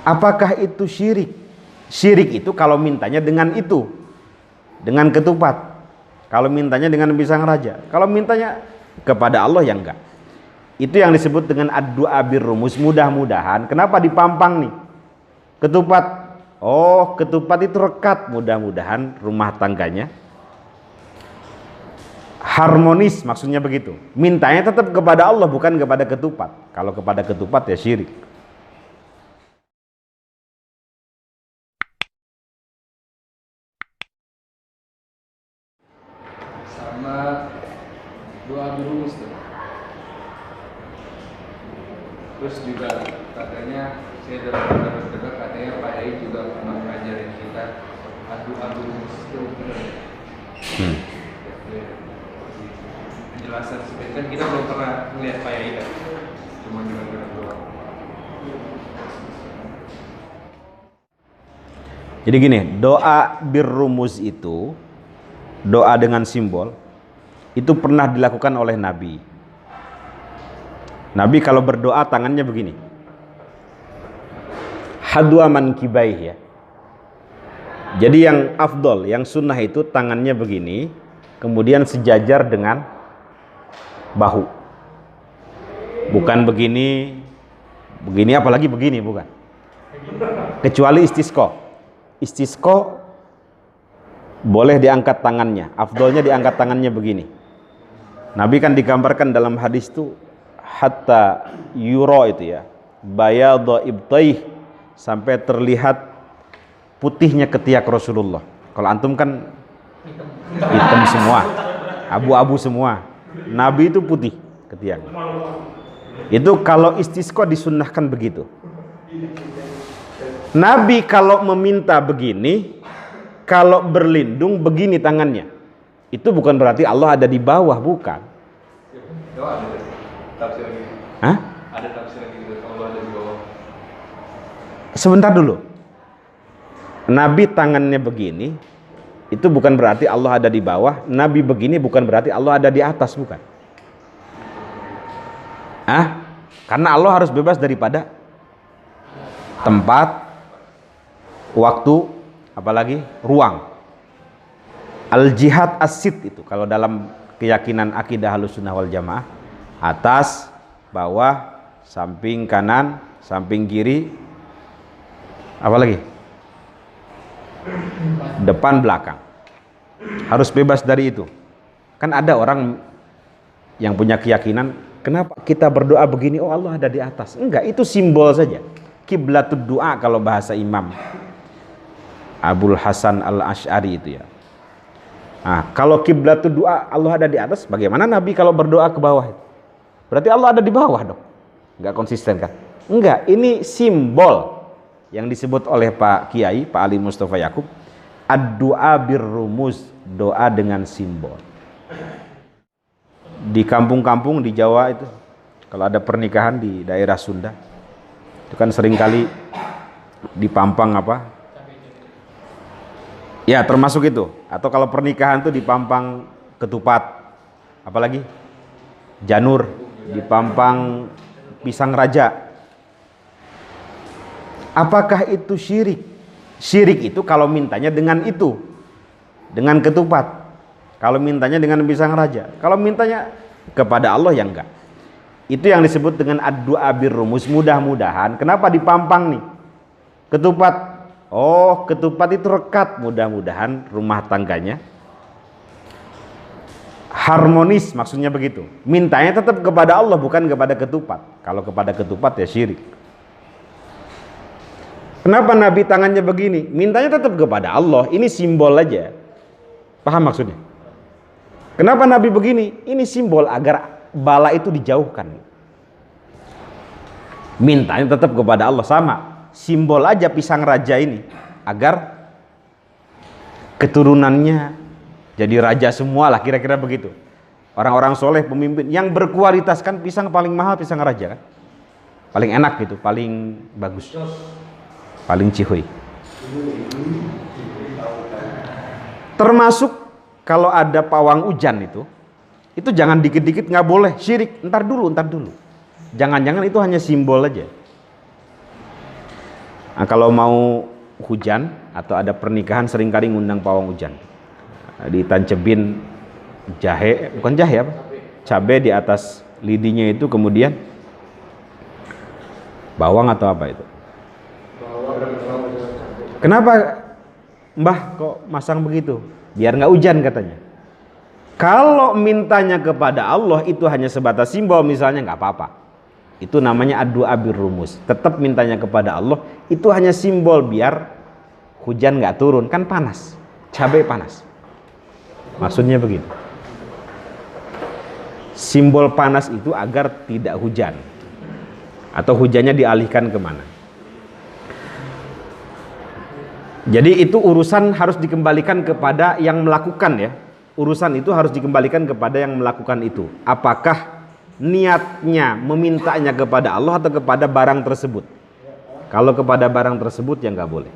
Apakah itu syirik? Syirik itu kalau mintanya dengan itu, dengan ketupat. Kalau mintanya dengan pisang raja. Kalau mintanya kepada Allah ya enggak. Itu yang disebut dengan ad-du'a birrumus. Mudah-mudahan. Kenapa dipampang nih? Ketupat. Oh, ketupat itu rekat. Mudah-mudahan rumah tangganya harmonis, maksudnya begitu. Mintanya tetap kepada Allah, bukan kepada ketupat. Kalau kepada ketupat ya syirik. Sama doa berumus tuh. Terus juga katanya saya dalam dengar katanya Pak Yai juga pernah ngajarin kita doa berumus itu benar. Penjelasan seperti kan kita belum pernah melihat Pak Yai kan, cuma dengan doa. Jadi gini, doa birrumus itu, doa dengan simbol, itu pernah dilakukan oleh Nabi. Nabi kalau berdoa tangannya begini. Hadwa mankibaih ya. Jadi yang afdol, yang sunnah itu tangannya begini, kemudian sejajar dengan bahu. Bukan begini, begini apalagi begini, bukan. Kecuali istisqa. Istisqa boleh diangkat tangannya, afdolnya diangkat tangannya begini. Nabi kan digambarkan dalam hadis itu hatta yura itu ya, bayadha ibtaih, sampai terlihat putihnya ketiak Rasulullah. Kalau antum kan hitam semua, abu-abu semua. Nabi itu putih ketiak. Itu kalau istisqa disunnahkan begitu. Nabi kalau meminta begini, kalau berlindung begini tangannya, itu bukan berarti Allah ada di bawah, bukan. Ada tafsir lagi. Hah? Ada tafsir lagi gitu, Allah ada di bawah. Sebentar dulu. Nabi tangannya begini, itu bukan berarti Allah ada di bawah. Nabi begini bukan berarti Allah ada di atas, bukan. Hah? Karena Allah harus bebas daripada tempat, waktu, apalagi ruang. Al-jihad as-sit itu kalau dalam keyakinan akidah Ahlussunnah wal Jamaah, atas, bawah, samping kanan, samping kiri, apalagi depan belakang. Harus bebas dari itu. Kan ada orang yang punya keyakinan, kenapa kita berdoa begini, oh Allah ada di atas. Enggak, itu simbol saja. Kiblatud doa kalau bahasa Imam Abul Hasan Al-Asy'ari itu ya. Nah, kalau kiblatud doa Allah ada di atas, bagaimana Nabi kalau berdoa ke bawah? Berarti Allah ada di bawah dong. Enggak konsisten kan? Enggak, ini simbol yang disebut oleh Pak Kiai, Pak Ali Mustafa Yakub, ad-du'a birrumuz, doa dengan simbol. Di kampung-kampung di Jawa itu, kalau ada pernikahan di daerah Sunda, itu kan seringkali dipampang apa? Ya termasuk itu. Atau kalau pernikahan tuh dipampang ketupat, apalagi janur, dipampang pisang raja. Apakah itu syirik? Syirik itu kalau mintanya dengan itu, dengan ketupat. Kalau mintanya dengan pisang raja. Kalau mintanya kepada Allah ya enggak. Itu yang disebut dengan ad-du'a birrumus. Mudah-mudahan. Kenapa dipampang nih? Ketupat. Oh, ketupat itu rekat. Mudah-mudahan rumah tangganya harmonis, maksudnya begitu. Mintanya tetap kepada Allah, bukan kepada ketupat. Kalau kepada ketupat ya syirik. Kenapa Nabi tangannya begini? Mintanya tetap kepada Allah. Ini simbol aja. Paham maksudnya? Kenapa Nabi begini? Ini simbol agar bala itu dijauhkan. Mintanya tetap kepada Allah, sama. Simbol aja pisang raja ini agar keturunannya jadi raja semua lah, kira-kira begitu. Orang-orang soleh, pemimpin yang berkualitas, kan pisang paling mahal pisang raja kan, paling enak gitu, paling bagus, paling cihuy. Termasuk kalau ada pawang hujan itu jangan dikit-dikit, nggak boleh, syirik. Ntar dulu, jangan-jangan itu hanya simbol aja. Nah, kalau mau hujan atau ada pernikahan seringkali ngundang pawang hujan. Ditancebin jahe, bukan jahe apa? Cabai di atas lidinya itu, kemudian bawang atau apa itu? Kenapa Mbah kok masang begitu? Biar nggak hujan katanya. Kalau mintanya kepada Allah itu hanya sebatas simbol misalnya, nggak apa-apa. Itu namanya ad-du'a bir-rumus. Tetap mintanya kepada Allah itu hanya simbol biar hujan nggak turun, kan panas, cabai panas. Maksudnya begitu. Simbol panas itu agar tidak hujan atau hujannya dialihkan kemana. Jadi itu urusan harus dikembalikan kepada yang melakukan ya. Urusan itu harus dikembalikan kepada yang melakukan itu. Apakah niatnya memintanya kepada Allah atau kepada barang tersebut? Kalau kepada barang tersebut ya nggak boleh.